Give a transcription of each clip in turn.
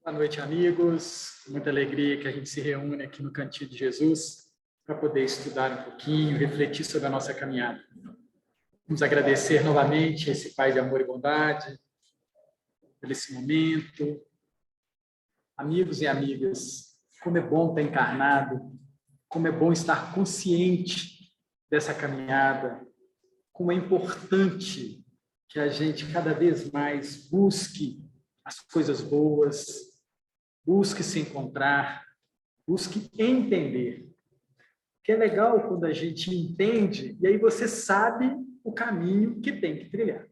Boa noite, amigos. Com muita alegria que a gente se reúne aqui no Cantinho de Jesus para poder estudar um pouquinho, refletir sobre a nossa caminhada. Vamos agradecer novamente esse Pai de amor e bondade por esse momento. Amigos e amigas, como é bom estar encarnado, como é bom estar consciente dessa caminhada, como é importante que a gente cada vez mais busque as coisas boas, busque se encontrar, busque entender. Que é legal quando a gente entende e aí você sabe o caminho que tem que trilhar.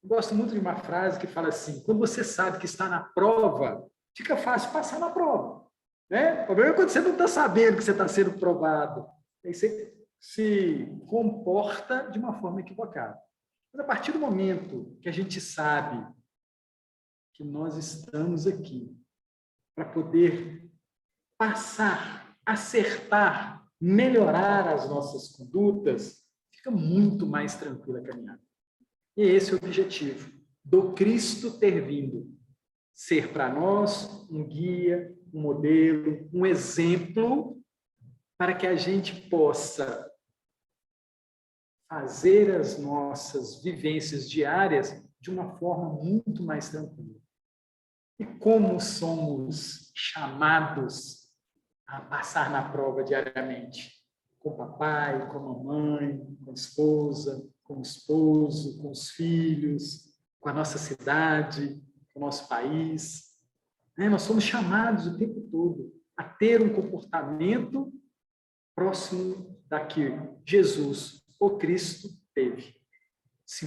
Eu gosto muito de uma frase que fala assim: quando você sabe que está na prova, fica fácil passar na prova. Né? O problema é quando você não está sabendo que você está sendo provado. Aí você se comporta de uma forma equivocada. Mas a partir do momento que a gente sabe que nós estamos aqui para poder passar, acertar, melhorar as nossas condutas, fica muito mais tranquila a caminhada. E esse é o objetivo do Cristo ter vindo. Ser para nós um guia, um modelo, um exemplo para que a gente possa fazer as nossas vivências diárias de uma forma muito mais tranquila. E como somos chamados a passar na prova diariamente, com o papai, com a mamãe, com a esposa, com o esposo, com os filhos, com a nossa cidade, com o nosso país. Nós somos chamados o tempo todo a ter um comportamento próximo da que Jesus, o Cristo, teve. Se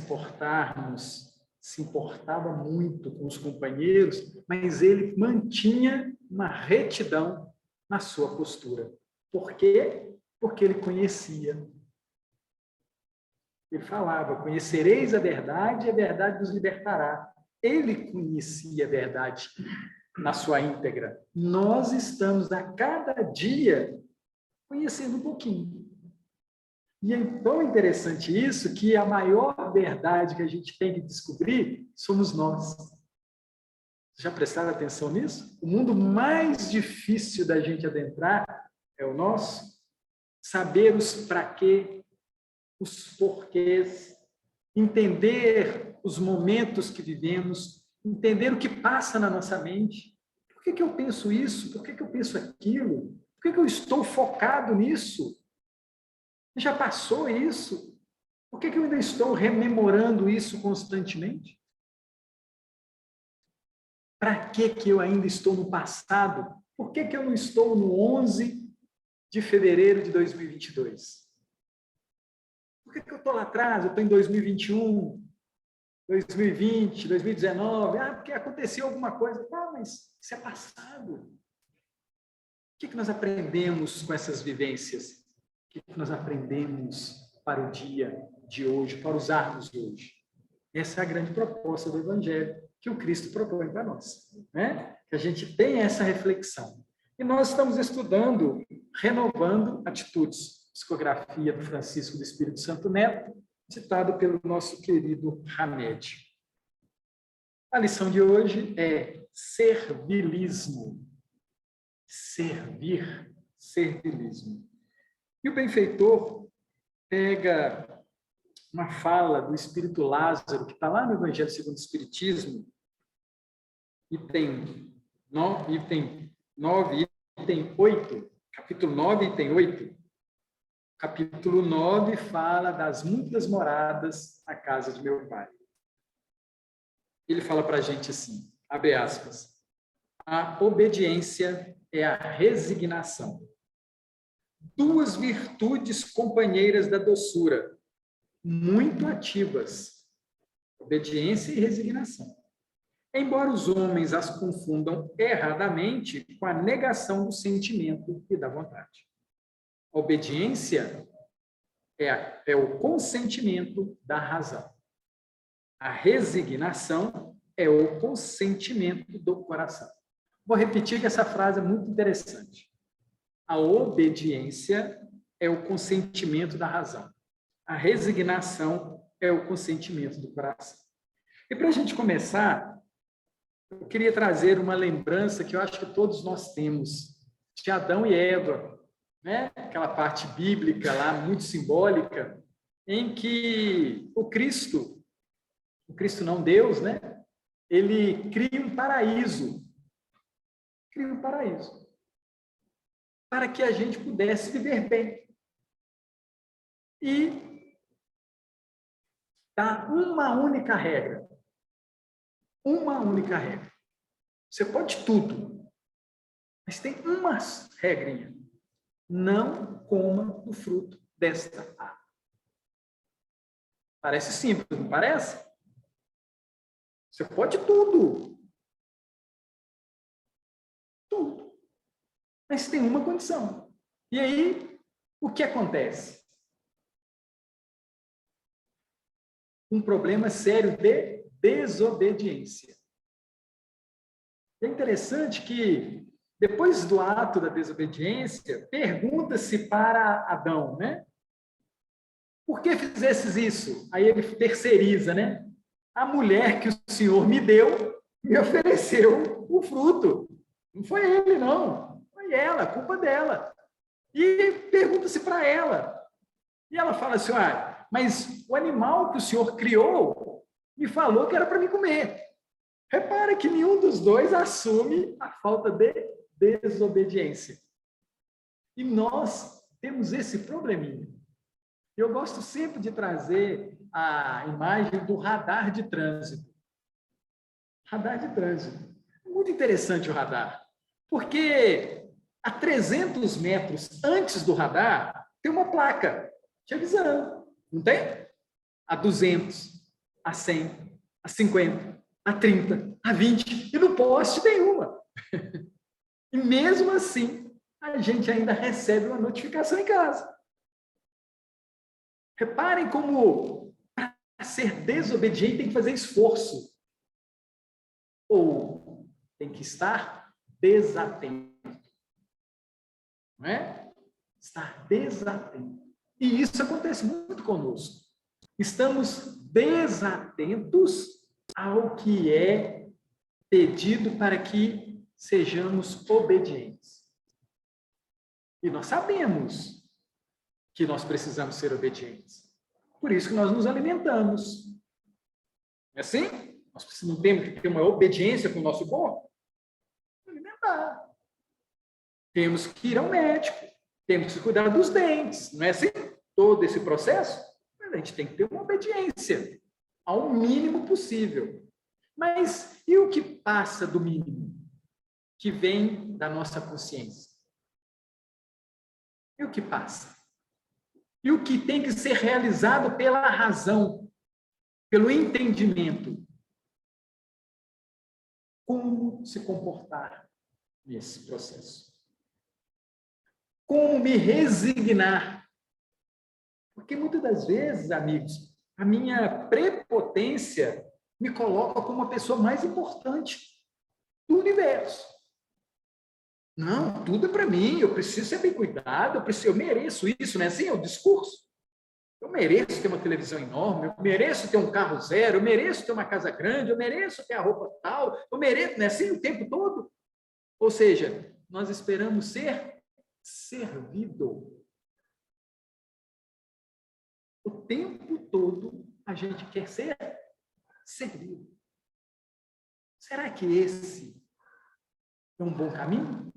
importava muito com os companheiros, mas ele mantinha uma retidão na sua postura. Por quê? Porque ele conhecia. Ele falava: conhecereis a verdade e a verdade nos libertará. Ele conhecia a verdade na sua íntegra. Nós estamos a cada dia conhecendo um pouquinho. E é tão interessante isso que a maior verdade que a gente tem que descobrir somos nós. Já prestaram atenção nisso? O mundo mais difícil da gente adentrar é o nosso. Saber os para quê, os porquês, entender os momentos que vivemos, entender o que passa na nossa mente. Por que eu penso isso? Por que eu penso aquilo? Por que eu estou focado nisso? Já passou isso? Por que eu ainda estou rememorando isso constantemente? Para que eu ainda estou no passado? Por que eu não estou no 11 de fevereiro de 2022? Por que eu estou lá atrás? Eu estou em 2021, 2020, 2019. Porque aconteceu alguma coisa. Mas isso é passado. O que nós aprendemos com essas vivências? O que nós aprendemos para o dia de hoje, para usarmos hoje? Essa é a grande proposta do Evangelho que o Cristo propõe para nós, né? Que a gente tenha essa reflexão. E nós estamos estudando Renovando Atitudes, psicografia do Francisco do Espírito Santo Neto, citado pelo nosso querido Hamed. A lição de hoje é servilismo. Servilismo. E o benfeitor pega uma fala do Espírito Lázaro, que está lá no Evangelho segundo o Espiritismo, item 8, capítulo 9, item 8. Capítulo 9 fala das muitas moradas na casa de meu pai. Ele fala para a gente assim, abre aspas, a obediência é a resignação. Duas virtudes companheiras da doçura, muito ativas, obediência e resignação. Embora os homens as confundam erradamente com a negação do sentimento e da vontade. A obediência é o consentimento da razão. A resignação é o consentimento do coração. Vou repetir que essa frase é muito interessante. A obediência é o consentimento da razão. A resignação é o consentimento do coração. E para a gente começar, eu queria trazer uma lembrança que eu acho que todos nós temos, de Adão e Eva, né? Aquela parte bíblica lá, muito simbólica, em que o Cristo não, Deus, né? Ele cria um paraíso, para que a gente pudesse viver bem. E dá uma única regra. Você pode tudo, mas tem uma regrinha. Não coma do fruto desta árvore. Parece simples, não parece? Você pode tudo. Tudo. Mas tem uma condição. E aí, o que acontece? Um problema sério de desobediência. É interessante que, depois do ato da desobediência, pergunta-se para Adão, né? Por que fizesses isso? Aí ele terceiriza, né? A mulher que o Senhor me deu, me ofereceu o fruto. Não foi ele, não. Foi ela, a culpa dela. E pergunta-se para ela. E ela fala assim, mas o animal que o Senhor criou me falou que era para me comer. Repara que nenhum dos dois assume a falta de desobediência. E nós temos esse probleminha. Eu gosto sempre de trazer a imagem do radar de trânsito. Radar de trânsito. Muito interessante o radar, porque a 300 metros antes do radar tem uma placa te avisando, não tem? A 200, a 100, a 50, a 30, a 20, e no poste tem uma. E mesmo assim, a gente ainda recebe uma notificação em casa. Reparem como, para ser desobediente, tem que fazer esforço. Ou tem que estar desatento. Não é? Estar desatento. E isso acontece muito conosco. Estamos desatentos ao que é pedido para que sejamos obedientes. E nós sabemos que nós precisamos ser obedientes. Por isso que nós nos alimentamos. Não é assim? Nós precisamos ter uma obediência com o nosso corpo? Alimentar. Temos que ir ao médico. Temos que cuidar dos dentes. Não é assim? Todo esse processo, a gente tem que ter uma obediência ao mínimo possível. Mas e o que passa do mínimo? Que vem da nossa consciência? E o que passa? E o que tem que ser realizado pela razão, pelo entendimento? Como se comportar nesse processo? Como me resignar? Porque muitas das vezes, amigos, a minha prepotência me coloca como a pessoa mais importante do universo. Não, tudo é para mim, eu preciso ser bem cuidado, eu mereço isso, não é assim? É o discurso. Eu mereço ter uma televisão enorme, eu mereço ter um carro zero, eu mereço ter uma casa grande, eu mereço ter a roupa tal, eu mereço, não é assim o tempo todo? Ou seja, nós esperamos ser servido. O tempo todo a gente quer ser servido. Será que esse é um bom caminho?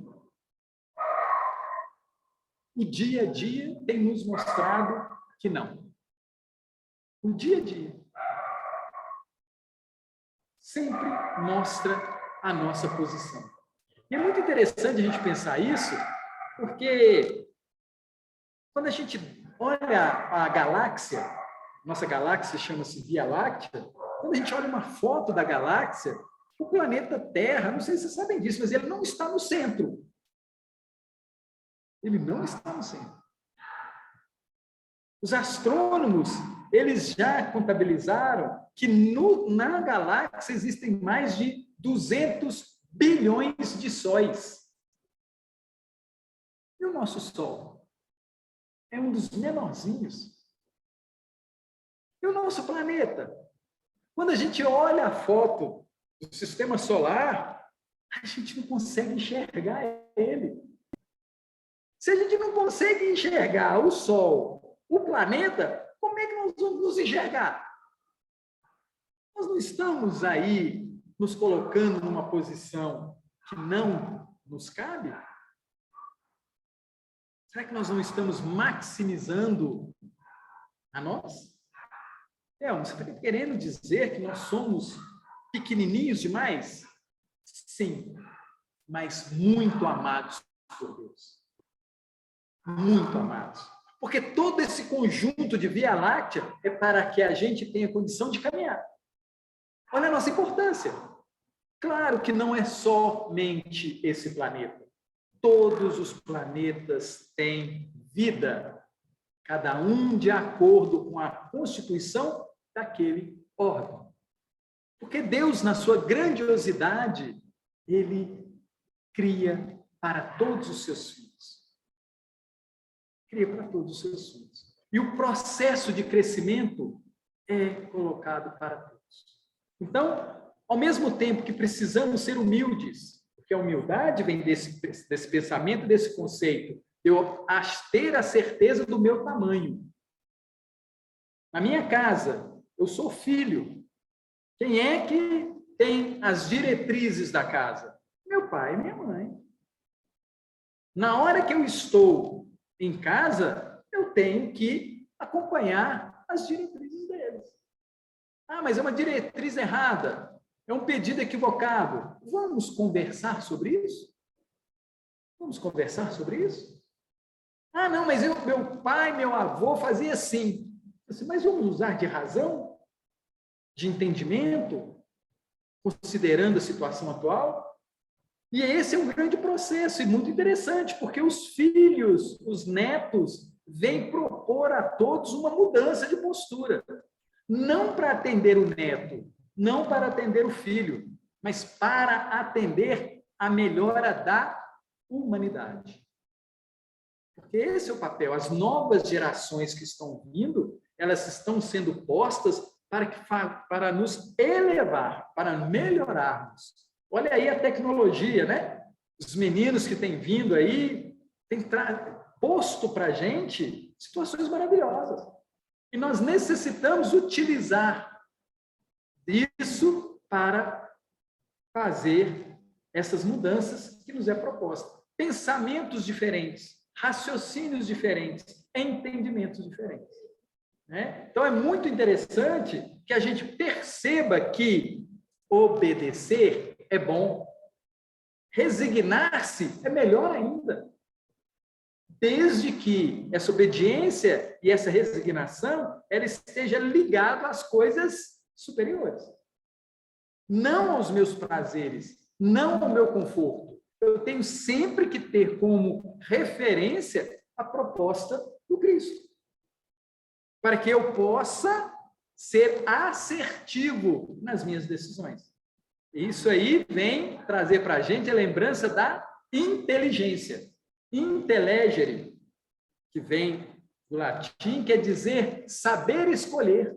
O dia a dia tem nos mostrado que não. O dia a dia sempre mostra a nossa posição. E é muito interessante a gente pensar isso, porque quando a gente olha a galáxia, nossa galáxia chama-se Via Láctea, quando a gente olha uma foto da galáxia, o planeta Terra, não sei se vocês sabem disso, mas ele não está no centro. Ele não está no centro. Os astrônomos, eles já contabilizaram que na galáxia existem mais de 200 bilhões de sóis. E o nosso Sol é um dos menorzinhos. E o nosso planeta? Quando a gente olha a foto o sistema solar, a gente não consegue enxergar ele. Se a gente não consegue enxergar o Sol, o planeta, como é que nós vamos nos enxergar? Nós não estamos aí nos colocando numa posição que não nos cabe? Será que nós não estamos maximizando a nós? Você está querendo dizer que nós somos pequenininhos demais? Sim, mas muito amados por Deus. Muito amados. Porque todo esse conjunto de Via Láctea é para que a gente tenha condição de caminhar. Olha a nossa importância. Claro que não é somente esse planeta. Todos os planetas têm vida, cada um de acordo com a constituição daquele órgão. Porque Deus, na sua grandiosidade, ele cria para todos os seus filhos. Cria para todos os seus filhos. E o processo de crescimento é colocado para todos. Então, ao mesmo tempo que precisamos ser humildes, porque a humildade vem desse pensamento, desse conceito, eu ter a certeza do meu tamanho. Na minha casa, eu sou filho. Quem é que tem as diretrizes da casa? Meu pai e minha mãe. Na hora que eu estou em casa, eu tenho que acompanhar as diretrizes deles. Mas é uma diretriz errada. É um pedido equivocado. Vamos conversar sobre isso? Vamos conversar sobre isso? Não, mas meu pai, meu avô fazia assim. Mas vamos usar de razão? De entendimento? Considerando a situação atual? E esse é um grande processo e muito interessante, porque os filhos, os netos, vêm propor a todos uma mudança de postura. Não para atender o neto, não para atender o filho, mas para atender a melhora da humanidade. Porque esse é o papel. As novas gerações que estão vindo, elas estão sendo postas para nos elevar, para melhorarmos. Olha aí a tecnologia, né? Os meninos que têm vindo aí, têm posto para a gente situações maravilhosas. E nós necessitamos utilizar isso para fazer essas mudanças que nos é proposta. Pensamentos diferentes, raciocínios diferentes, entendimentos diferentes. Então, é muito interessante que a gente perceba que obedecer é bom. Resignar-se é melhor ainda. Desde que essa obediência e essa resignação ela esteja ligada às coisas superiores. Não aos meus prazeres, não ao meu conforto. Eu tenho sempre que ter como referência a proposta do Cristo. Para que eu possa ser assertivo nas minhas decisões. Isso aí vem trazer para a gente a lembrança da inteligência. Intellegere, que vem do latim, quer dizer saber escolher.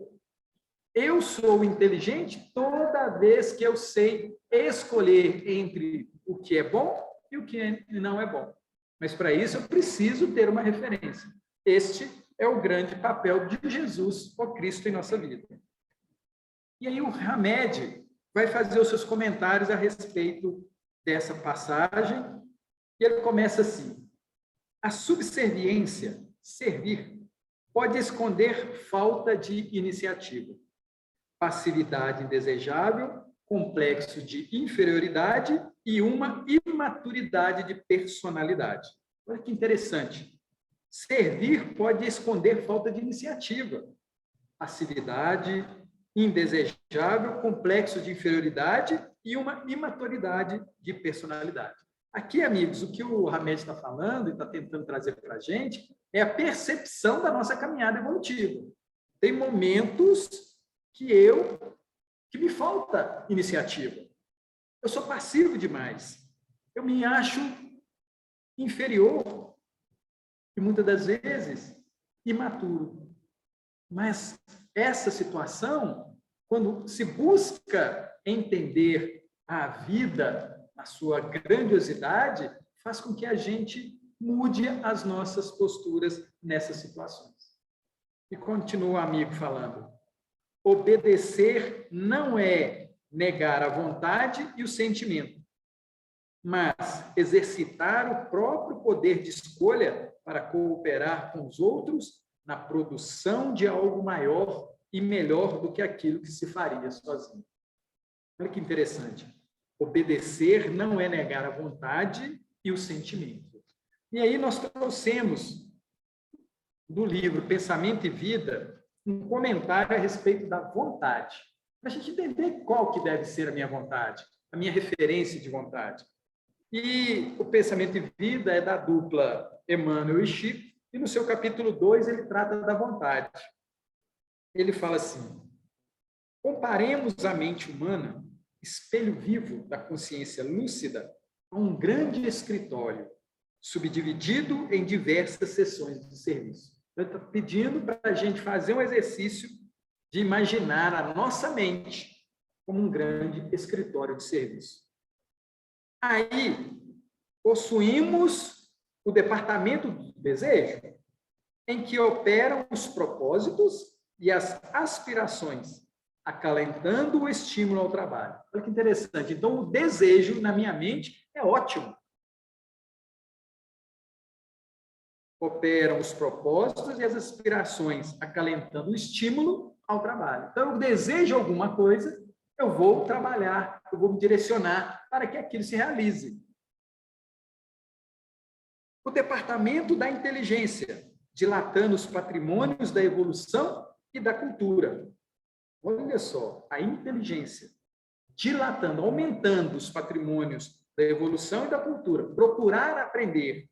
Eu sou inteligente toda vez que eu sei escolher entre o que é bom e o que não é bom. Mas para isso eu preciso ter uma referência. Este é o grande papel de Jesus, o Cristo, em nossa vida. E aí o Hamed vai fazer os seus comentários a respeito dessa passagem, e ele começa assim: a subserviência, servir, pode esconder falta de iniciativa, passividade indesejável, complexo de inferioridade e uma imaturidade de personalidade. Olha que interessante. Servir pode esconder falta de iniciativa, passividade indesejável, complexo de inferioridade e uma imaturidade de personalidade. Aqui, amigos, o que o Hamed está falando e está tentando trazer para a gente é a percepção da nossa caminhada evolutiva. Tem momentos que me falta iniciativa. Eu sou passivo demais. Eu me acho inferior e muitas das vezes imaturo. Mas essa situação quando se busca entender a vida, a sua grandiosidade, faz com que a gente mude as nossas posturas nessas situações. E continua o amigo falando: obedecer não é negar a vontade e o sentimento, mas exercitar o próprio poder de escolha para cooperar com os outros na produção de algo maior e melhor do que aquilo que se faria sozinho. Olha que interessante. Obedecer não é negar a vontade e o sentimento. E aí nós trouxemos do livro Pensamento e Vida um comentário a respeito da vontade, para a gente entender qual que deve ser a minha vontade, a minha referência de vontade. E o Pensamento e Vida é da dupla Emmanuel e Chico, e no seu capítulo 2 ele trata da vontade. Ele fala assim: comparemos a mente humana, espelho vivo da consciência lúcida, a um grande escritório, subdividido em diversas seções de serviço. Eu estou pedindo para a gente fazer um exercício de imaginar a nossa mente como um grande escritório de serviço. Aí, possuímos o departamento do desejo, em que operam os propósitos e as aspirações, acalentando o estímulo ao trabalho. Olha que interessante. Então, o desejo na minha mente é ótimo. Operam os propósitos e as aspirações, acalentando o estímulo ao trabalho. Então, eu desejo alguma coisa, eu vou trabalhar, eu vou me direcionar para que aquilo se realize. O departamento da inteligência, dilatando os patrimônios da evolução e da cultura. Olha só, a inteligência, dilatando, aumentando os patrimônios da evolução e da cultura. Procurar aprender.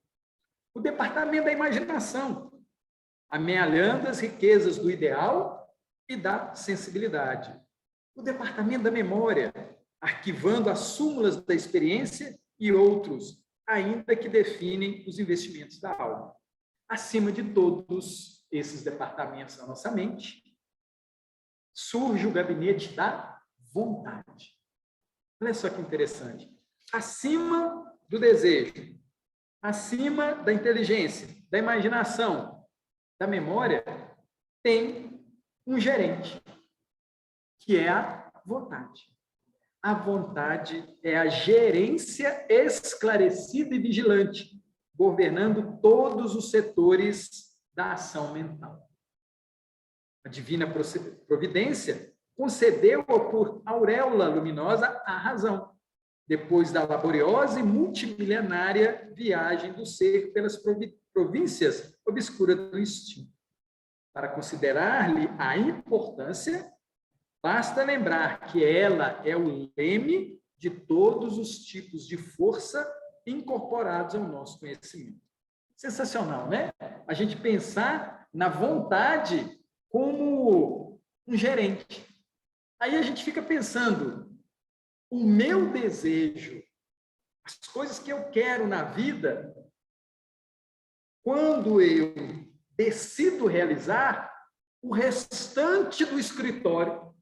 O departamento da imaginação, amealhando as riquezas do ideal e da sensibilidade. O departamento da memória, arquivando as súmulas da experiência e outros, ainda que definem os investimentos da alma. Acima de todos esses departamentos da nossa mente, surge o gabinete da vontade. Olha só que interessante. Acima do desejo, acima da inteligência, da imaginação, da memória, tem um gerente, que é a vontade. A vontade é a gerência esclarecida e vigilante, governando todos os setores da ação mental. A divina providência concedeu por auréola luminosa a razão, depois da laboriosa e multimilenária viagem do ser pelas províncias obscuras do instinto. Para considerar-lhe a importância, basta lembrar que ela é o leme de todos os tipos de força incorporados ao nosso conhecimento. Sensacional, né? A gente pensar na vontade como um gerente. Aí a gente fica pensando, o meu desejo, as coisas que eu quero na vida, quando eu decido realizar, o restante do escritório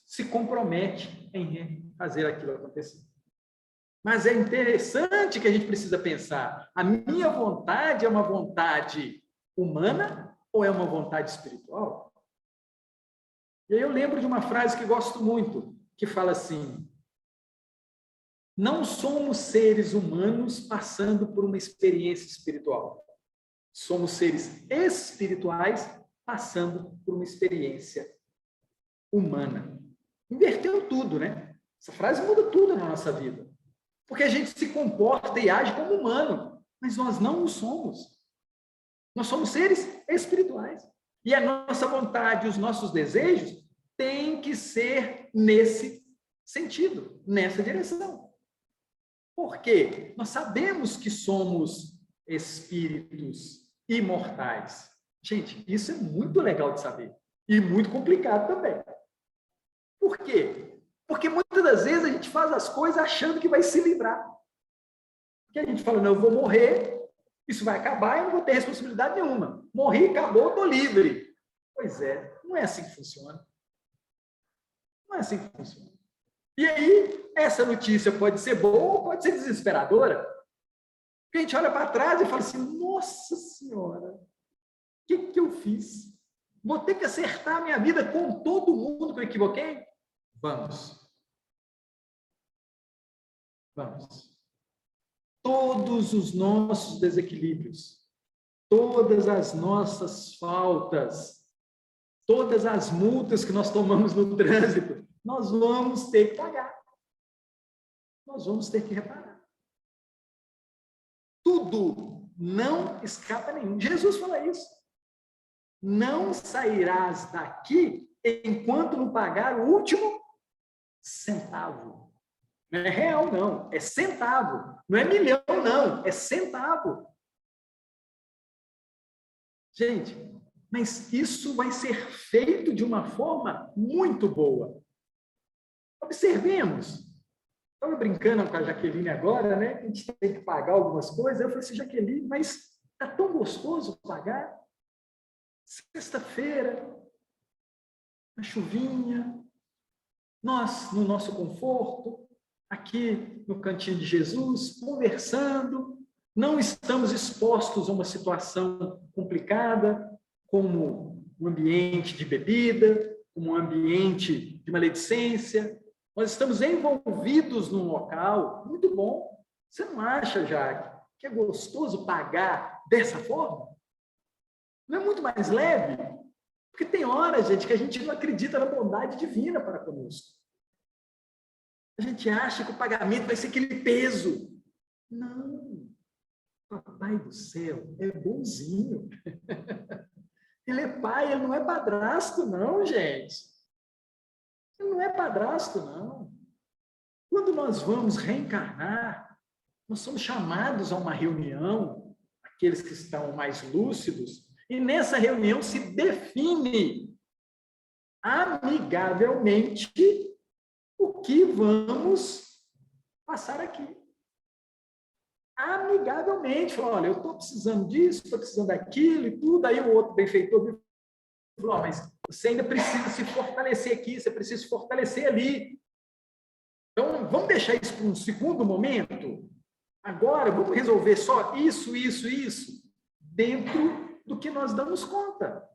se compromete em fazer aquilo acontecer. Mas é interessante que a gente precisa pensar, a minha vontade é uma vontade humana ou é uma vontade espiritual? E aí eu lembro de uma frase que gosto muito, que fala assim: não somos seres humanos passando por uma experiência espiritual. Somos seres espirituais passando por uma experiência humana. Inverteu tudo, né? Essa frase muda tudo na nossa vida. Porque a gente se comporta e age como humano, mas nós não o somos. Nós somos seres espirituais. E a nossa vontade, os nossos desejos têm que ser nesse sentido, nessa direção. Por quê? Nós sabemos que somos espíritos imortais. Gente, isso é muito legal de saber. E muito complicado também. Por quê? Porque muitas das vezes a gente faz as coisas achando que vai se livrar. Porque a gente fala, não, eu vou morrer, isso vai acabar, eu não vou ter responsabilidade nenhuma. Morri, acabou, estou livre. Pois é, não é assim que funciona. Não é assim que funciona. E aí, essa notícia pode ser boa ou pode ser desesperadora. Porque a gente olha para trás e fala assim, nossa Senhora, o que eu fiz? Vou ter que acertar a minha vida com todo mundo que eu equivoquei? Vamos. Vamos. Todos os nossos desequilíbrios, todas as nossas faltas, todas as multas que nós tomamos no trânsito, nós vamos ter que pagar. Nós vamos ter que reparar. Tudo, não escapa nenhum. Jesus fala isso. Não sairás daqui enquanto não pagar o último centavo. Não é real, não. É centavo. Não é milhão, não. É centavo. Gente, mas isso vai ser feito de uma forma muito boa. Observemos. Estava brincando com a Jaqueline agora, né? A gente tem que pagar algumas coisas. Eu falei assim, Jaqueline, mas está tão gostoso pagar. Sexta-feira, na chuvinha, nós, no nosso conforto, aqui no cantinho de Jesus, conversando, não estamos expostos a uma situação complicada, como o ambiente de bebida, como o ambiente de maledicência. Nós estamos envolvidos num local muito bom. Você não acha, Jaque, que é gostoso pagar dessa forma? Não é muito mais leve? Porque tem horas, gente, que a gente não acredita na bondade divina para conosco. A gente acha que o pagamento vai ser aquele peso. Não. Papai do céu é bonzinho. Ele é pai, ele não é padrasto, não, gente. Ele não é padrasto, não. Quando nós vamos reencarnar, nós somos chamados a uma reunião, aqueles que estão mais lúcidos, e nessa reunião se define amigavelmente o que vamos passar aqui. Amigavelmente, falou, olha, eu estou precisando disso, estou precisando daquilo e tudo, aí o outro benfeitor falou, mas você ainda precisa se fortalecer aqui, você precisa se fortalecer ali. Então, vamos deixar isso para um segundo momento? Agora, vamos resolver só isso, dentro do que nós damos conta.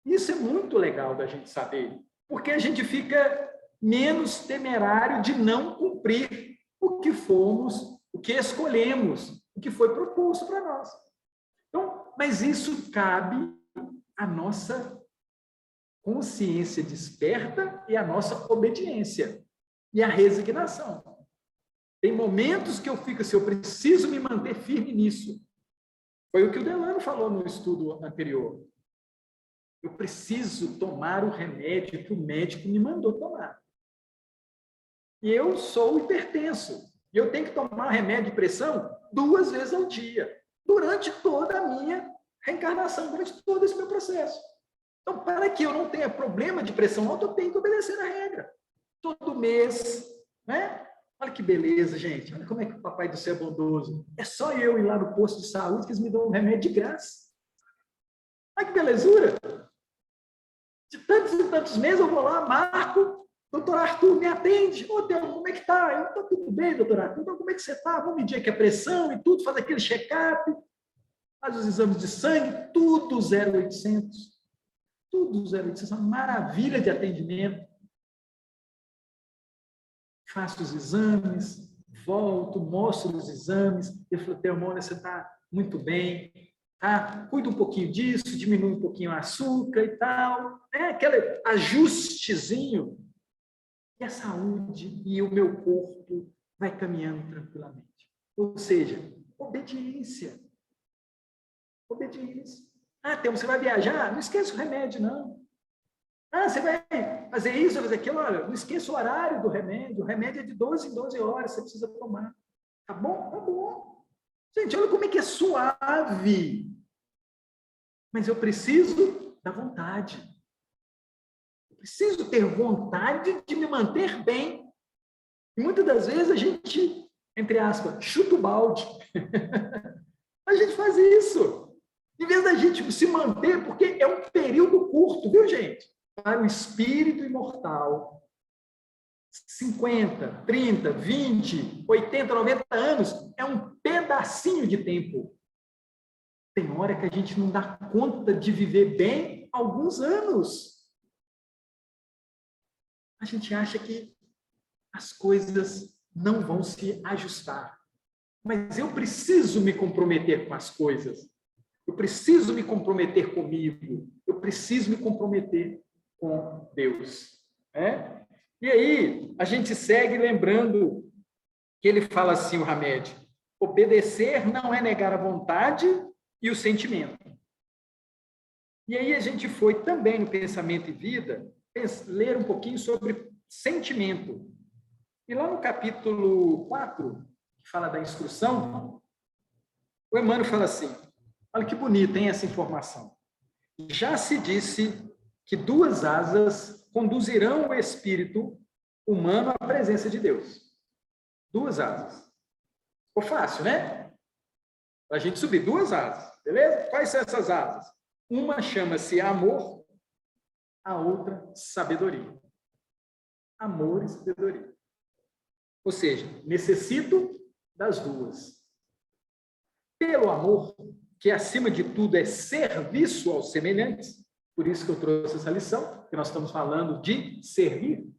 Isso é muito legal da gente saber, porque a gente fica menos temerário de não cumprir o que fomos, o que escolhemos, o que foi proposto para nós. Então, mas isso cabe à nossa consciência desperta e à nossa obediência e à resignação. Tem momentos que eu fico assim, eu preciso me manter firme nisso. Foi o que o Delano falou no estudo anterior. Eu preciso tomar o remédio que o médico me mandou tomar. E eu sou hipertenso. E eu tenho que tomar remédio de pressão 2 vezes ao dia, durante toda a minha reencarnação, durante todo esse meu processo. Então, para que eu não tenha problema de pressão alta, eu tenho que obedecer a regra. Todo mês, né? Olha que beleza, gente. Olha como é que o Papai do Céu é bondoso. É só eu ir lá no posto de saúde que eles me dão um remédio de graça. Olha que belezura. De tantos e tantos meses eu vou lá, marco, doutor Arthur, me atende. Ô, Deus, como é que tá? Eu tô tudo bem, doutor Arthur. Então, como é que você tá? Vamos medir aqui a pressão e tudo, faz aquele check-up, faz os exames de sangue, tudo 0800. Tudo 0800, uma maravilha de atendimento. Faço os exames, volto, mostro os exames. Eu falo, Teomônia, você está muito bem, tá? Cuida um pouquinho disso, diminui um pouquinho o açúcar e tal. É aquele ajustezinho. E a saúde e o meu corpo vai caminhando tranquilamente. Ou seja, obediência. Obediência. Ah, Teomônia, você vai viajar? Não esqueça o remédio, não. Ah, você vai fazer isso, vai fazer aquilo, olha, não esqueça o horário do remédio. O remédio é de 12 em 12 horas, você precisa tomar. Tá bom? Tá bom. Gente, olha como é que é suave. Mas eu preciso da vontade. Eu preciso ter vontade de me manter bem. E muitas das vezes a gente, entre aspas, chuta o balde. A gente faz isso. Em vez da gente se manter, porque é um período curto, viu, gente? para o espírito imortal, 50, 30, 20, 80, 90 anos é um pedacinho de tempo. Tem hora que a gente não dá conta de viver bem alguns anos. A gente acha que as coisas não vão se ajustar. Mas eu preciso me comprometer com as coisas. Eu preciso me comprometer comigo. Eu preciso me comprometer com Deus. Né? E aí, a gente segue lembrando que ele fala assim, o Hamed, obedecer não é negar a vontade e o sentimento. E aí a gente foi também no Pensamento e Vida ler um pouquinho sobre sentimento. E lá no capítulo 4, que fala da instrução, o Emmanuel fala assim, olha que bonita, hein, essa informação. Já se disse que 2 asas conduzirão o espírito humano à presença de Deus. 2 asas. Ficou fácil, né? Para a gente subir 2 asas, beleza? Quais são essas asas? Uma chama-se amor, a outra sabedoria. Amor e sabedoria. Ou seja, necessito das 2. Pelo amor, que acima de tudo é serviço aos semelhantes, por isso que eu trouxe essa lição, que nós estamos falando de servir.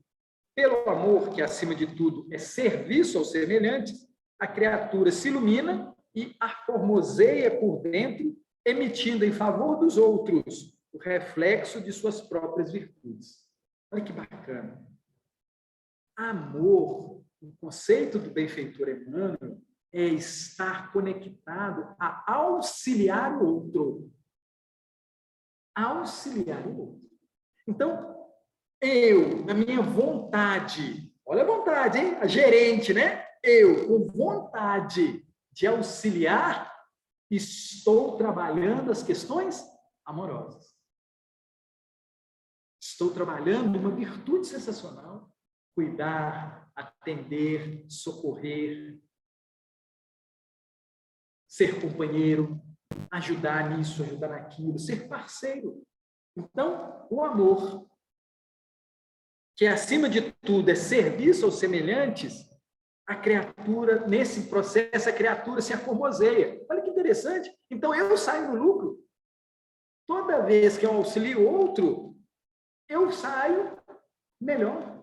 Pelo amor, que acima de tudo é serviço aos semelhantes, a criatura se ilumina e aformoseia por dentro, emitindo em favor dos outros o reflexo de suas próprias virtudes. Olha que bacana. Amor, o conceito do benfeitor Emmanuel, é estar conectado a auxiliar o outro. Auxiliar o outro. Então, eu, na minha vontade, olha a vontade, hein? A gerente, né? Eu, com vontade de auxiliar, estou trabalhando as questões amorosas. Estou trabalhando uma virtude sensacional. Cuidar, atender, socorrer, ser companheiro, ajudar nisso, ajudar naquilo, ser parceiro. Então, o amor, que acima de tudo é serviço aos semelhantes, a criatura, nesse processo, a criatura se aformoseia. Olha que interessante. Então, eu saio no lucro. Toda vez que eu auxilio outro, eu saio melhor,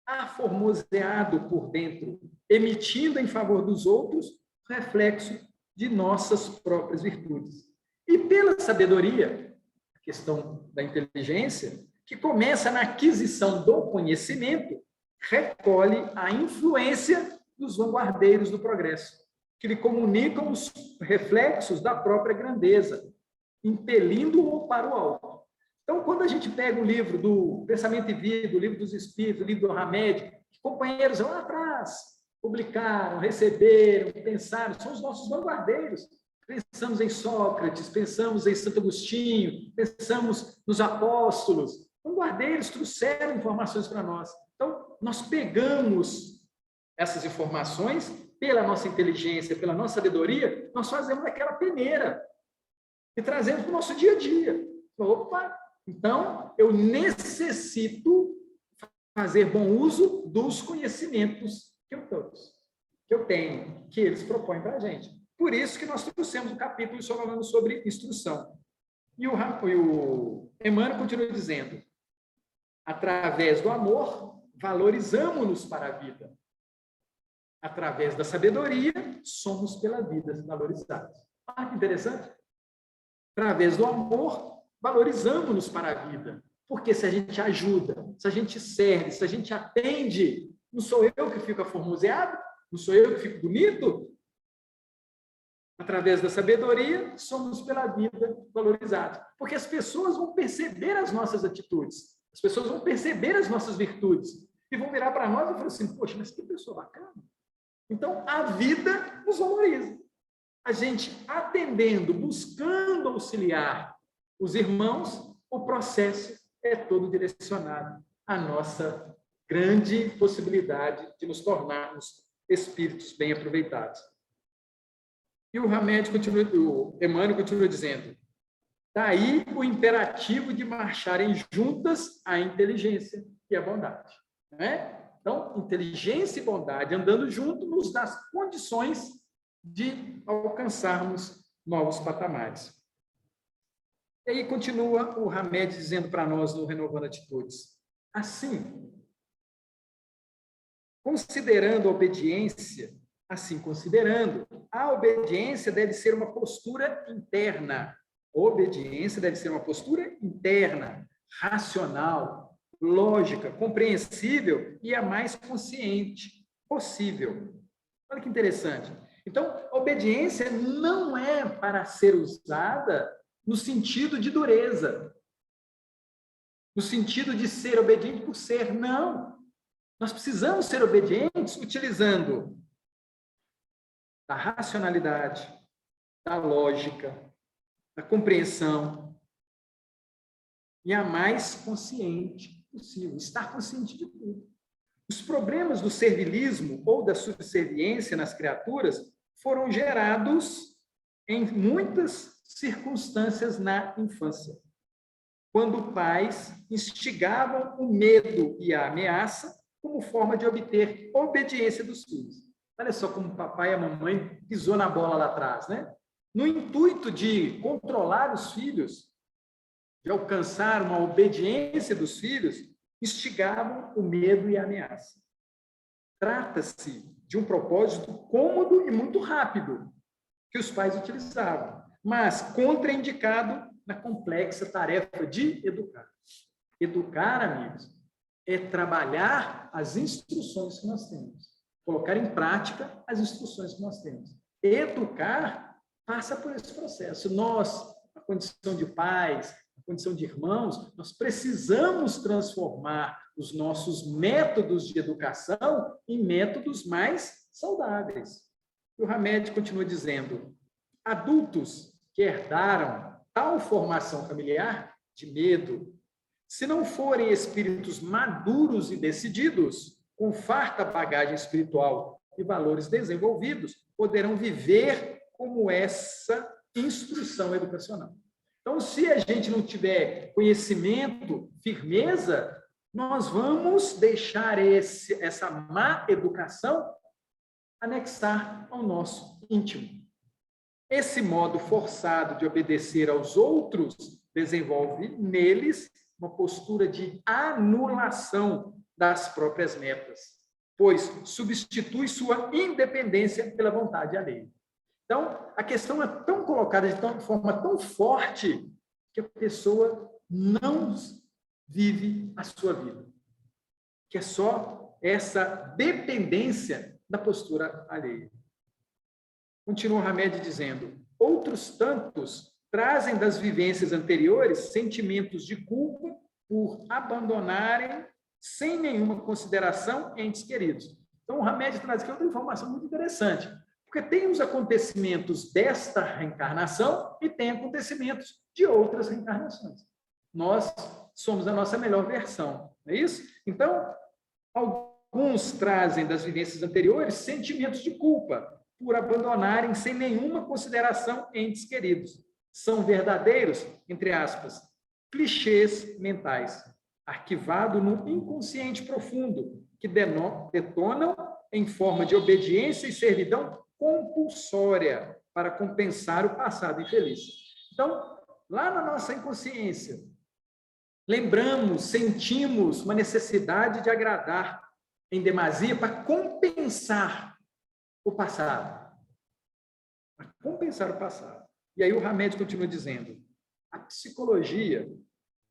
aformoseado por dentro, emitindo em favor dos outros reflexo de nossas próprias virtudes. E pela sabedoria, a questão da inteligência, que começa na aquisição do conhecimento, recolhe a influência dos vanguardeiros do progresso, que lhe comunicam os reflexos da própria grandeza, impelindo-o para o alto. Então, quando a gente pega o livro do Pensamento e Vida, o livro dos Espíritos, o livro do Hamed, companheiros lá atrás publicaram, receberam, pensaram, são os nossos vanguardeiros. Pensamos em Sócrates, pensamos em Santo Agostinho, pensamos nos apóstolos. Vanguardeiros trouxeram informações para nós. Então, nós pegamos essas informações pela nossa inteligência, pela nossa sabedoria, nós fazemos aquela peneira e trazemos para o nosso dia a dia. Opa! Então, eu necessito fazer bom uso dos conhecimentos que eu tenho, que eles propõem para a gente. Por isso que nós trouxemos um capítulo falando sobre instrução. E o Emmanuel continua dizendo, através do amor, valorizamos-nos para a vida. Através da sabedoria, somos pela vida valorizados. Ah, que interessante. Através do amor, valorizamos-nos para a vida. Porque se a gente ajuda, se a gente serve, se a gente atende, não sou eu que fico aformoseado? Não sou eu que fico bonito? Através da sabedoria, somos pela vida valorizados. Porque as pessoas vão perceber as nossas atitudes, as pessoas vão perceber as nossas virtudes e vão virar para nós e falar assim, poxa, mas que pessoa bacana. Então, a vida nos valoriza. A gente atendendo, buscando auxiliar os irmãos, o processo é todo direcionado à nossa grande possibilidade de nos tornarmos espíritos bem aproveitados. E o Emmanuel continua dizendo, Daí o imperativo de marcharem juntas a inteligência e a bondade. Né? Então, inteligência e bondade andando junto nos dá condições de alcançarmos novos patamares. E aí continua o Hamed dizendo para nós no Renovando Atitudes. Assim, considerando a obediência, a obediência deve ser uma postura interna. Obediência deve ser uma postura interna, racional, lógica, compreensível e a mais consciente possível. Olha que interessante. Então, a obediência não é para ser usada no sentido de dureza, no sentido de ser obediente por ser. Não. Nós precisamos ser obedientes utilizando a racionalidade, da lógica, da compreensão e a mais consciente possível, estar consciente de tudo. Os problemas do servilismo ou da subserviência nas criaturas foram gerados em muitas circunstâncias na infância, quando pais instigavam o medo e a ameaça como forma de obter obediência dos filhos. Olha só como o papai e a mamãe pisou na bola lá atrás, né? No intuito de controlar os filhos, de alcançar uma obediência dos filhos, instigavam o medo e a ameaça. Trata-se de um propósito cômodo e muito rápido que os pais utilizavam, mas contraindicado na complexa tarefa de educar. Educar, amigos, é trabalhar as instruções que nós temos, colocar em prática as instruções que nós temos. Educar passa por esse processo. Nós, na condição de pais, na condição de irmãos, nós precisamos transformar os nossos métodos de educação em métodos mais saudáveis. E o Hamed continua dizendo: adultos que herdaram tal formação familiar de medo, se não forem espíritos maduros e decididos, com farta bagagem espiritual e valores desenvolvidos, poderão viver como essa instrução educacional. Então, se a gente não tiver conhecimento, firmeza, nós vamos deixar essa má educação anexar ao nosso íntimo. Esse modo forçado de obedecer aos outros desenvolve neles uma postura de anulação das próprias metas, pois substitui sua independência pela vontade alheia. Então, a questão é tão colocada de forma tão forte que a pessoa não vive a sua vida, que é só essa dependência da postura alheia. Continua o Hamed dizendo: outros tantos trazem das vivências anteriores sentimentos de culpa por abandonarem sem nenhuma consideração entes queridos. Então, o Hamed traz aqui outra informação muito interessante, porque tem os acontecimentos desta reencarnação e tem acontecimentos de outras reencarnações. Nós somos a nossa melhor versão, não é isso? Então, alguns trazem das vivências anteriores sentimentos de culpa por abandonarem sem nenhuma consideração entes queridos. São verdadeiros, entre aspas, clichês mentais, arquivados no inconsciente profundo, que detonam em forma de obediência e servidão compulsória para compensar o passado infeliz. Então, lá na nossa inconsciência, lembramos, sentimos uma necessidade de agradar em demasia para compensar o passado. Para compensar o passado. E aí o Hamed continua dizendo: a psicologia,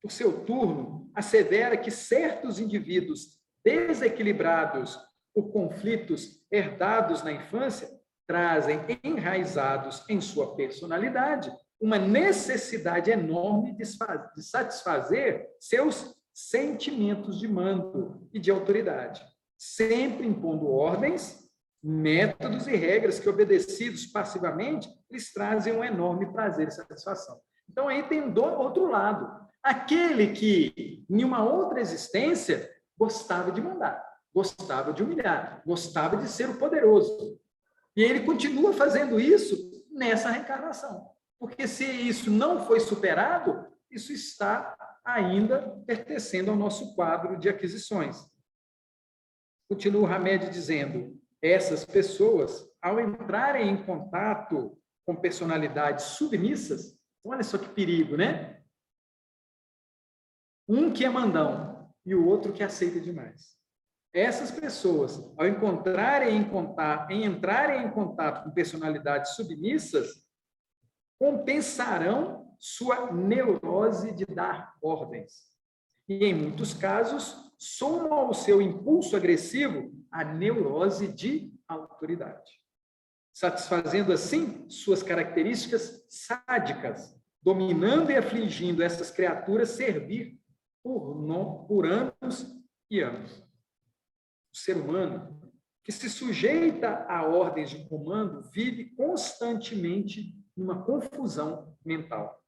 por seu turno, assevera que certos indivíduos desequilibrados por conflitos herdados na infância trazem enraizados em sua personalidade uma necessidade enorme de satisfazer seus sentimentos de mando e de autoridade, sempre impondo ordens, métodos e regras que, obedecidos passivamente, lhes trazem um enorme prazer e satisfação. Então, aí tem outro lado. Aquele que, em uma outra existência, gostava de mandar, gostava de humilhar, gostava de ser o poderoso. E ele continua fazendo isso nessa reencarnação, Porque se isso não foi superado, isso está ainda pertencendo ao nosso quadro de aquisições. Continua o Hamed dizendo, essas pessoas, ao entrarem em contato com personalidades submissas, olha só que perigo, né? Um que é mandão e o outro que aceita demais. Essas pessoas, ao entrarem em contato com personalidades submissas, compensarão sua neurose de dar ordens. E, em muitos casos, soma ao seu impulso agressivo a neurose de autoridade, satisfazendo, assim, suas características sádicas, dominando e afligindo essas criaturas servir por anos e anos. O ser humano, que se sujeita a ordens de comando, vive constantemente numa confusão mental,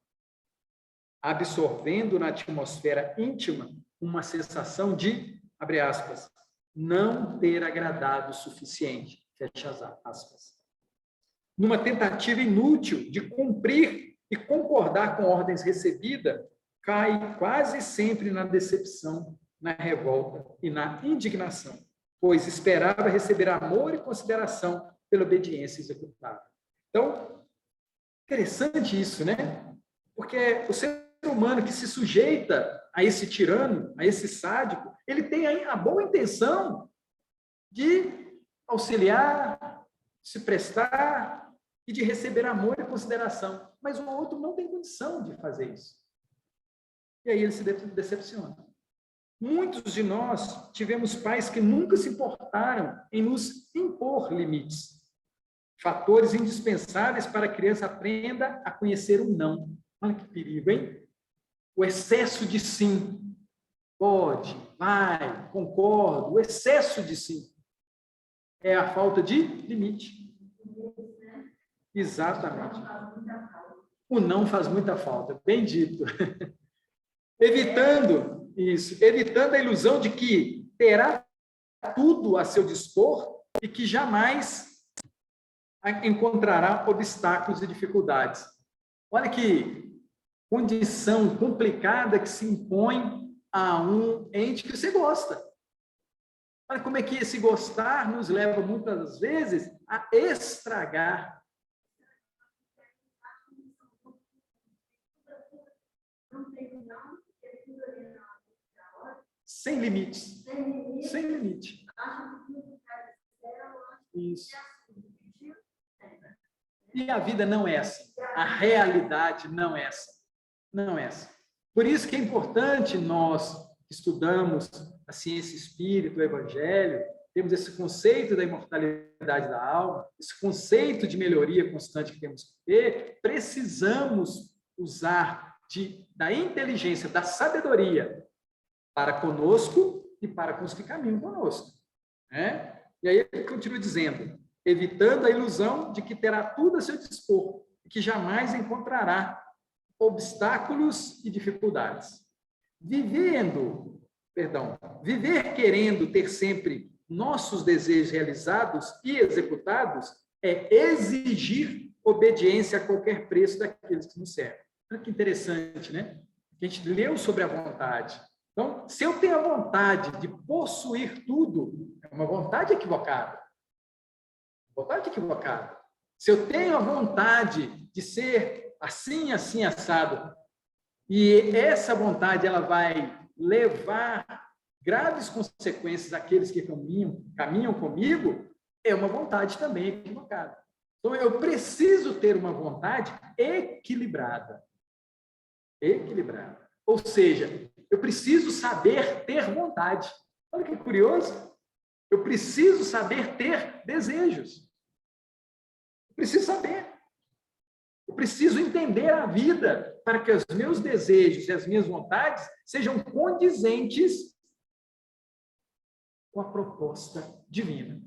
absorvendo na atmosfera íntima uma sensação de, abre aspas, não ter agradado o suficiente, fecha aspas. Numa tentativa inútil de cumprir e concordar com ordens recebidas, cai quase sempre na decepção, na revolta e na indignação, pois esperava receber amor e consideração pela obediência executada. Então, interessante isso, né? Porque o ser humano que se sujeita a esse tirano, a esse sádico, ele tem a boa intenção de auxiliar, se prestar e de receber amor e consideração, mas o outro não tem condição de fazer isso. E aí ele se decepciona. Muitos de nós tivemos pais que nunca se importaram em nos impor limites, fatores indispensáveis para a criança aprenda a conhecer o não. Olha que perigo, hein? O excesso de sim. Pode, vai, concordo. O excesso de sim é a falta de limite. Exatamente. O não faz muita falta, bem dito. Evitando a ilusão de que terá tudo a seu dispor e que jamais encontrará obstáculos e dificuldades. Olha que condição complicada que se impõe a um ente que você gosta. Olha como é que esse gostar nos leva, muitas vezes, a estragar. Sem limites. Sem limite. Isso. E a vida não é assim. A realidade não é assim. Não é assim. Por isso que é importante nós estudamos a ciência espírita, o evangelho, temos esse conceito da imortalidade da alma, esse conceito de melhoria constante que temos que ter, precisamos usar da inteligência, da sabedoria para conosco e para com os que caminham conosco. Né? E aí ele continua dizendo, evitando a ilusão de que terá tudo a seu dispor e que jamais encontrará obstáculos e dificuldades. Viver querendo ter sempre nossos desejos realizados e executados é exigir obediência a qualquer preço daqueles que nos servem. Olha que interessante, né? A gente leu sobre a vontade. Então, se eu tenho a vontade de possuir tudo, é uma vontade equivocada. Vontade equivocada. Se eu tenho a vontade de ser assim, assim, assado, e essa vontade ela vai levar graves consequências àqueles que caminham comigo, é uma vontade também equivocada. Então, eu preciso ter uma vontade equilibrada. Equilibrada. Ou seja, eu preciso saber ter vontade. Olha que curioso. Eu preciso saber ter desejos. Eu preciso saber. Eu preciso entender a vida para que os meus desejos e as minhas vontades sejam condizentes com a proposta divina.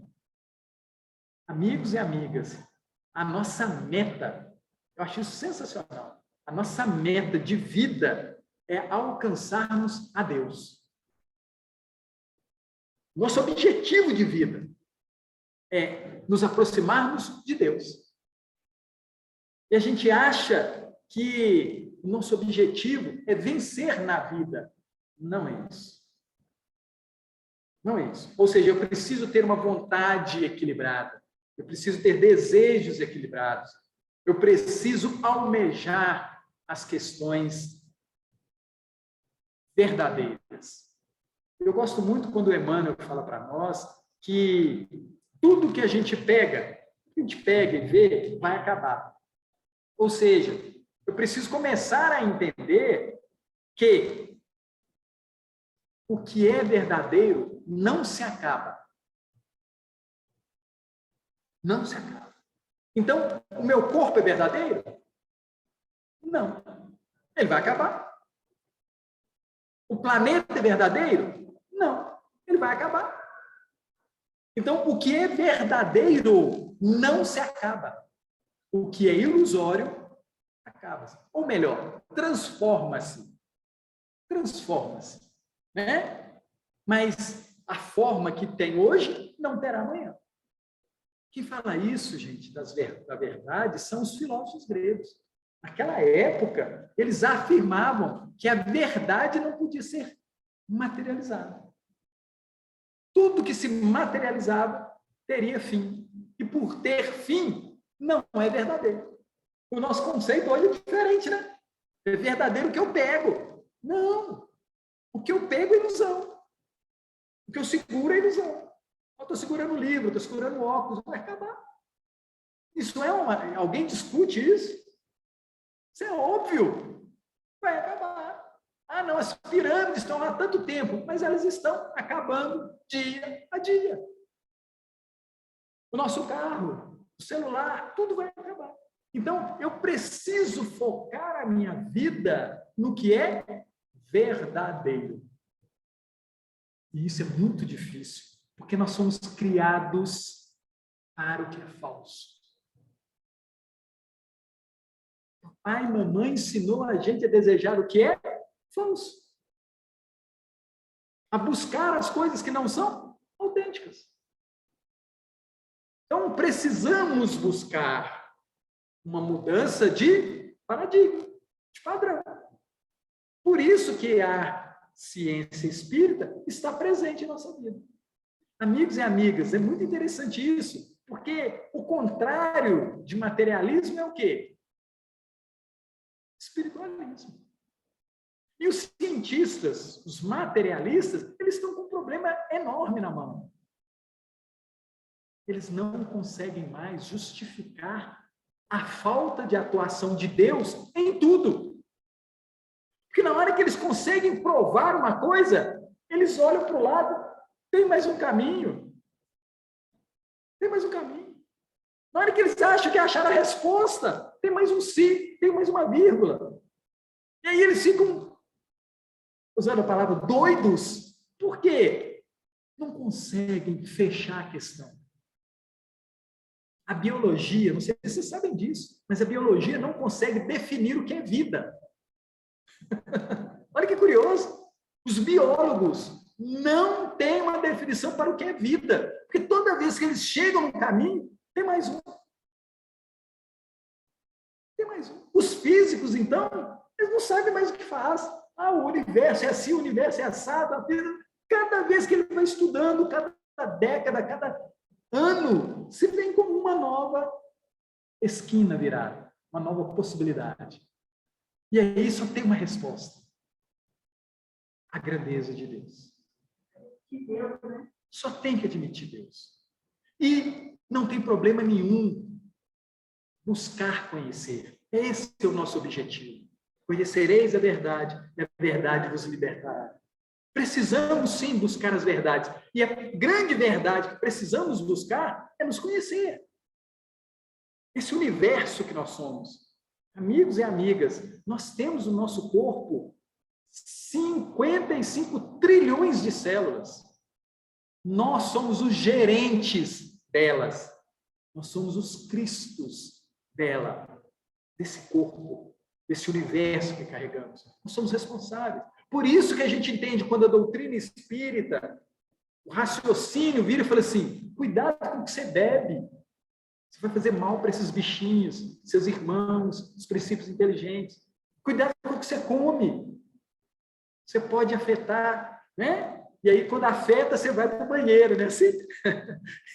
Amigos e amigas, a nossa meta, eu acho isso sensacional, a nossa meta de vida é alcançarmos a Deus. Nosso objetivo de vida é nos aproximarmos de Deus. E a gente acha que o nosso objetivo é vencer na vida. Não é isso. Não é isso. Ou seja, eu preciso ter uma vontade equilibrada. Eu preciso ter desejos equilibrados. Eu preciso almejar as questões verdadeiras. Eu gosto muito quando o Emmanuel fala para nós que tudo que a gente pega e vê, vai acabar. Ou seja, eu preciso começar a entender que o que é verdadeiro não se acaba. Não se acaba. Então, o meu corpo é verdadeiro? Não. Ele vai acabar. O planeta é verdadeiro? Não. Ele vai acabar. Então, o que é verdadeiro não se acaba. O que é ilusório acaba-se. Ou melhor, transforma-se. Transforma-se. Né? Mas a forma que tem hoje não terá amanhã. Quem fala isso, gente, da verdade, são os filósofos gregos. Naquela época, eles afirmavam que a verdade não podia ser materializada. Tudo que se materializava teria fim. E por ter fim, não é verdadeiro. O nosso conceito hoje é diferente, né? É verdadeiro o que eu pego. Não. O que eu pego é ilusão. O que eu seguro é ilusão. Eu estou segurando o livro, estou segurando o óculos, vai acabar. Isso é uma... Alguém discute isso? Isso é óbvio. Vai acabar. Ah, não, as pirâmides estão lá há tanto tempo, mas elas estão acabando dia a dia. O nosso carro, o celular, tudo vai acabar. Então, eu preciso focar a minha vida no que é verdadeiro. E isso é muito difícil, porque nós somos criados para o que é falso. Pai e mamãe ensinou a gente a desejar o que é falso. A buscar as coisas que não são autênticas. Então, precisamos buscar uma mudança de paradigma, de padrão. Por isso que a ciência espírita está presente em nossa vida. Amigos e amigas, é muito interessante isso, porque o contrário de materialismo é o quê? Espiritualismo. E os cientistas, os materialistas, eles estão com um problema enorme na mão. Eles não conseguem mais justificar a falta de atuação de Deus em tudo. Porque na hora que eles conseguem provar uma coisa, eles olham para o lado, tem mais um caminho. Tem mais um caminho. Na hora que eles acham que acharam a resposta, tem mais um si, tem mais uma vírgula. E aí eles ficam, usando a palavra, doidos. Por quê? Não conseguem fechar a questão. A biologia, não sei se vocês sabem disso, mas a biologia não consegue definir o que é vida. Olha que curioso. Os biólogos não têm uma definição para o que é vida. Porque toda vez que eles chegam no caminho, tem mais um. Tem mais um. Os físicos, então, eles não sabem mais o que faz. Ah, o universo é assim, o universo é assado. Cada vez que ele vai estudando, cada década, cada ano, se vem como uma nova esquina virada, uma nova possibilidade. E aí só tem uma resposta. A grandeza de Deus. Só tem que admitir Deus. E não tem problema nenhum buscar conhecer. Esse é o nosso objetivo. Conhecereis a verdade, e a verdade vos libertará. Precisamos sim buscar as verdades. E a grande verdade que precisamos buscar é nos conhecer. Esse universo que nós somos. Amigos e amigas, nós temos no nosso corpo 55 trilhões de células. Nós somos os gerentes delas. Nós somos os cristos dela, desse corpo, desse universo que carregamos. Nós somos responsáveis. Por isso que a gente entende quando a doutrina espírita, o raciocínio vira e fala assim, cuidado com o que você bebe. Você vai fazer mal para esses bichinhos, seus irmãos, os princípios inteligentes. Cuidado com o que você come. Você pode afetar, né? E aí, quando afeta, você vai para o banheiro, né? Assim,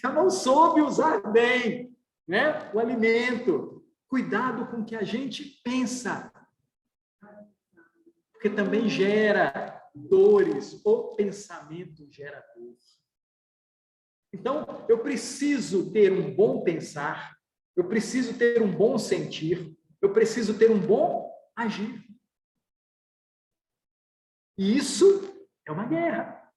eu não soube usar bem, né? O alimento. Cuidado com o que a gente pensa. Porque também gera dores. O pensamento gera dor. Então, eu preciso ter um bom pensar, eu preciso ter um bom sentir, eu preciso ter um bom agir. E isso é uma guerra.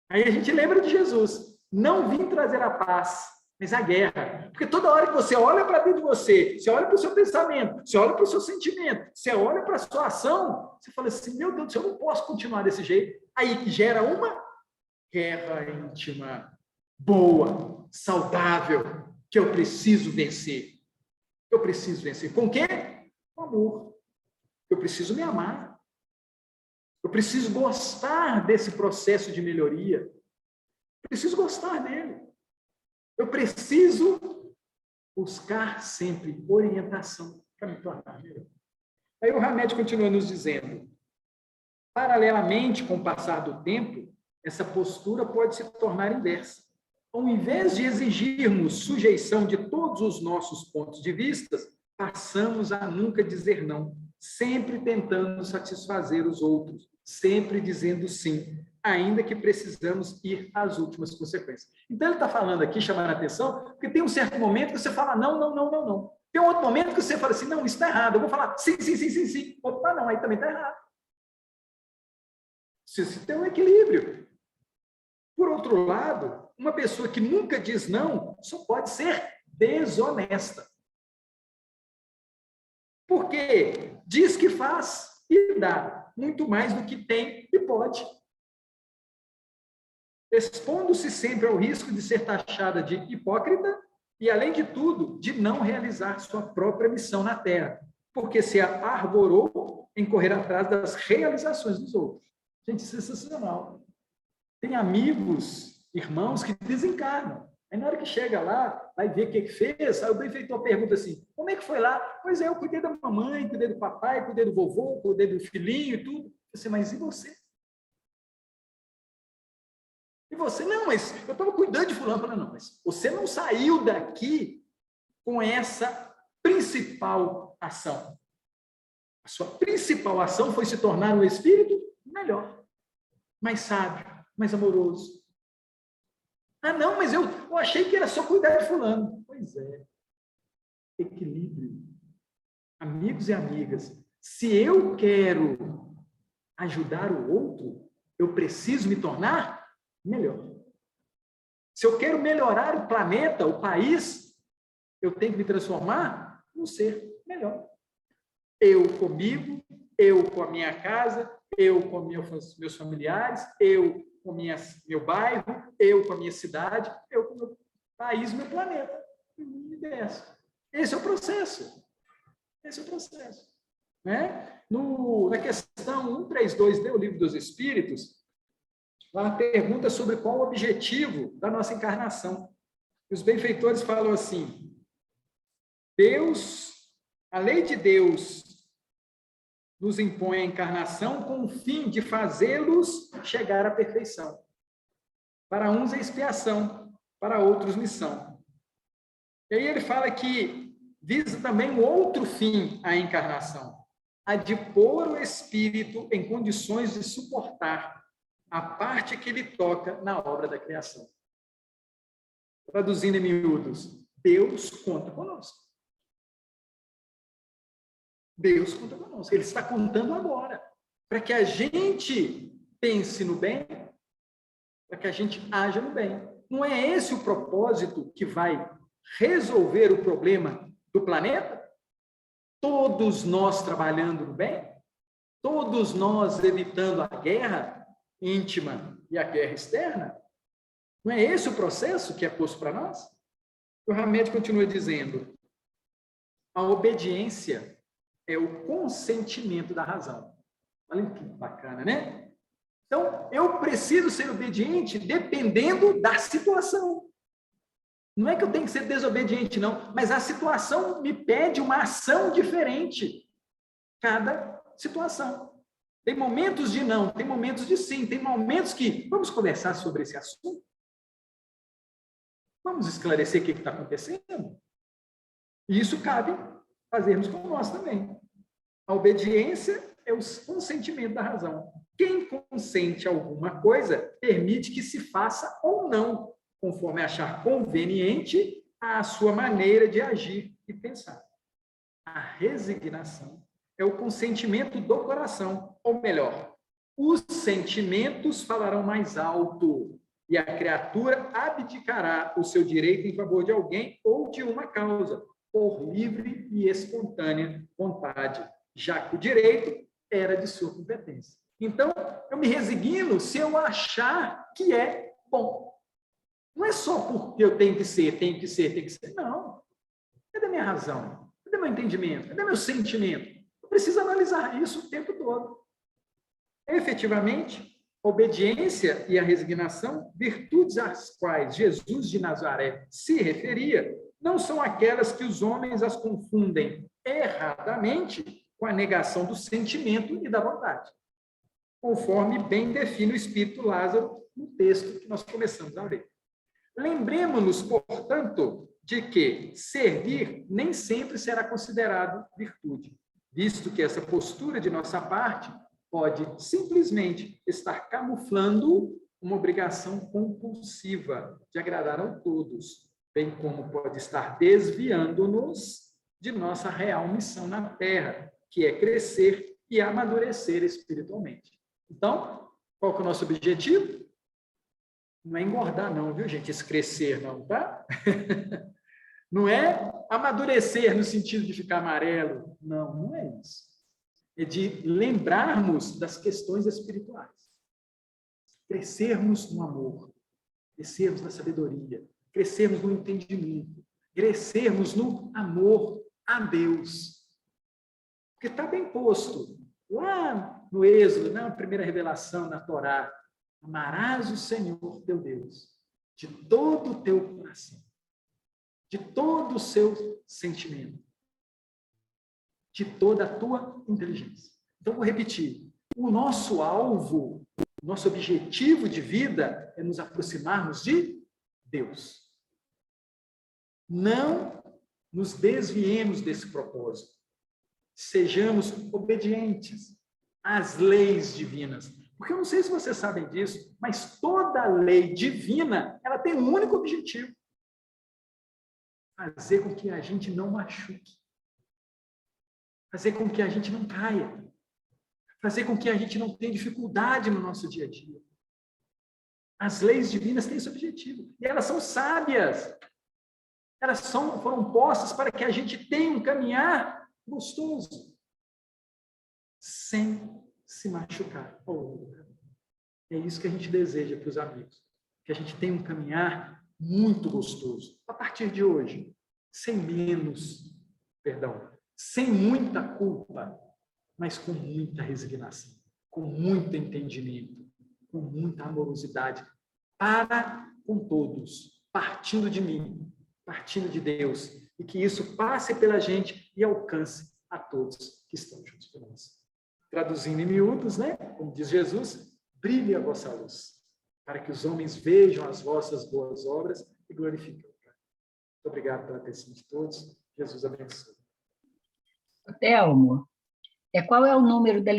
Aí a gente lembra de Jesus. Não vim trazer a paz, mas a guerra. Porque toda hora que você olha para dentro de você, você olha para o seu pensamento, você olha para o seu sentimento, você olha para a sua ação, você fala assim, meu Deus do céu, eu não posso continuar desse jeito. Aí que gera uma guerra íntima, boa, saudável, que eu preciso vencer. Eu preciso vencer. Com o quê? Com amor. Eu preciso me amar. Eu preciso gostar desse processo de melhoria. Eu preciso gostar dele. Eu preciso buscar sempre orientação para me tornar melhor. Aí o Hamed continua nos dizendo, paralelamente com o passar do tempo, essa postura pode se tornar inversa. Ao invés de exigirmos sujeição de todos os nossos pontos de vista, passamos a nunca dizer não, sempre tentando satisfazer os outros, sempre dizendo sim, ainda que precisamos ir às últimas consequências. Então, ele está falando aqui, chamando a atenção, porque tem um certo momento que você fala não, não, não, não, não. Tem um outro momento que você fala assim, não, isso está errado, eu vou falar sim, sim, sim, sim, sim. Opa, não, aí também está errado. Você tem um equilíbrio. Por outro lado, uma pessoa que nunca diz não só pode ser desonesta. Porque diz que faz e dá muito mais do que tem e pode. Expondo-se sempre ao risco de ser taxada de hipócrita e, além de tudo, de não realizar sua própria missão na Terra, porque se arvorou em correr atrás das realizações dos outros. Gente, sensacional. Tem amigos, irmãos que desencarnam. Aí, na hora que chega lá, vai ver o que fez, aí o benfeitor pergunta assim, como é que foi lá? Pois é, eu cuidei da mamãe, cuidei do papai, cuidei do vovô, cuidei do filhinho e tudo. Você, mas e você? E você? Não, mas eu estava cuidando de fulano. Falei, não, mas você não saiu daqui com essa principal ação. A sua principal ação foi se tornar um espírito melhor, mais sábio, mais amoroso. Ah, não, mas eu achei que era só cuidar de fulano. Pois é. Equilíbrio. Amigos e amigas, se eu quero ajudar o outro, eu preciso me tornar melhor. Se eu quero melhorar o planeta, o país, eu tenho que me transformar num ser melhor. Eu comigo, eu com a minha casa, eu com meus familiares, eu com meu bairro, eu com a minha cidade, eu com o meu país, meu planeta, o universo. Esse é o processo. Esse é o processo. Né? Na questão 132 do Livro dos Espíritos, lá pergunta sobre qual o objetivo da nossa encarnação. Os benfeitores falam assim, a lei de Deus nos impõe a encarnação com o fim de fazê-los chegar à perfeição. Para uns é expiação, para outros missão. E aí ele fala que visa também um outro fim à encarnação, a de pôr o espírito em condições de suportar a parte que lhe toca na obra da criação. Traduzindo em miúdos, Deus conta conosco. Deus conta conosco. Ele está contando agora. Para que a gente pense no bem, para que a gente haja no bem. Não é esse o propósito que vai resolver o problema do planeta? Todos nós trabalhando no bem? Todos nós evitando a guerra íntima e a guerra externa? Não é esse o processo que é posto para nós? O Hamed continua dizendo, a obediência é o consentimento da razão. Olha que bacana, né? Então, eu preciso ser obediente dependendo da situação. Não é que eu tenho que ser desobediente, não, mas a situação me pede uma ação diferente. Cada situação. Tem momentos de não, tem momentos de sim, tem momentos que vamos conversar sobre esse assunto. Vamos esclarecer o que está acontecendo. E isso cabe fazermos com nós também. A obediência é o consentimento da razão. Quem consente alguma coisa permite que se faça ou não, conforme achar conveniente a sua maneira de agir e pensar. A resignação é o consentimento do coração, ou melhor, os sentimentos falarão mais alto e a criatura abdicará o seu direito em favor de alguém ou de uma causa, por livre e espontânea vontade, já que o direito era de sua competência. Então, eu me resigno se eu achar que é bom. Não é só porque eu tenho que ser. Não. Cadê minha razão? Cadê meu entendimento? Cadê meu sentimento? Eu preciso analisar isso o tempo todo. Efetivamente, a obediência e a resignação, virtudes às quais Jesus de Nazaré se referia, não são aquelas que os homens as confundem erradamente com a negação do sentimento e da vontade, conforme bem define o Espírito Lázaro no texto que nós começamos a ler. Lembremos-nos, portanto, de que servir nem sempre será considerado virtude, visto que essa postura de nossa parte pode simplesmente estar camuflando uma obrigação compulsiva de agradar a todos, bem como pode estar desviando-nos de nossa real missão na Terra, que é crescer e amadurecer espiritualmente. Então, qual que é o nosso objetivo? Não é engordar, não, viu, gente? Esse crescer, não, tá? Não é amadurecer no sentido de ficar amarelo. Não, não é isso. É de lembrarmos das questões espirituais. Crescermos no amor, crescermos na sabedoria, crescermos no entendimento, crescermos no amor a Deus. Porque está bem posto. Lá no Êxodo, na primeira revelação, na Torá, amarás o Senhor teu Deus de todo o teu coração, de todo o seu sentimento, de toda a tua inteligência. Então, vou repetir. O nosso alvo, o nosso objetivo de vida é nos aproximarmos de Deus. Não nos desviemos desse propósito. Sejamos obedientes às leis divinas. Porque eu não sei se vocês sabem disso, mas toda lei divina, ela tem um único objetivo: fazer com que a gente não machuque, fazer com que a gente não caia, fazer com que a gente não tenha dificuldade no nosso dia a dia. As leis divinas têm esse objetivo, e elas são sábias. Elas foram postas para que a gente tenha um caminhar gostoso, sem se machucar. É isso que a gente deseja para os amigos, que a gente tenha um caminhar muito gostoso, a partir de hoje, sem muita culpa, mas com muita resignação, com muito entendimento, com muita amorosidade, para com todos, partindo de mim, partindo de Deus, e que isso passe pela gente e alcance a todos que estão juntos com nós. Traduzindo em miúdos, né? Como diz Jesus, brilhe a vossa luz, para que os homens vejam as vossas boas obras e glorifiquem o Pai. Muito obrigado pela atenção de todos. Jesus abençoe. Telmo, qual é o número da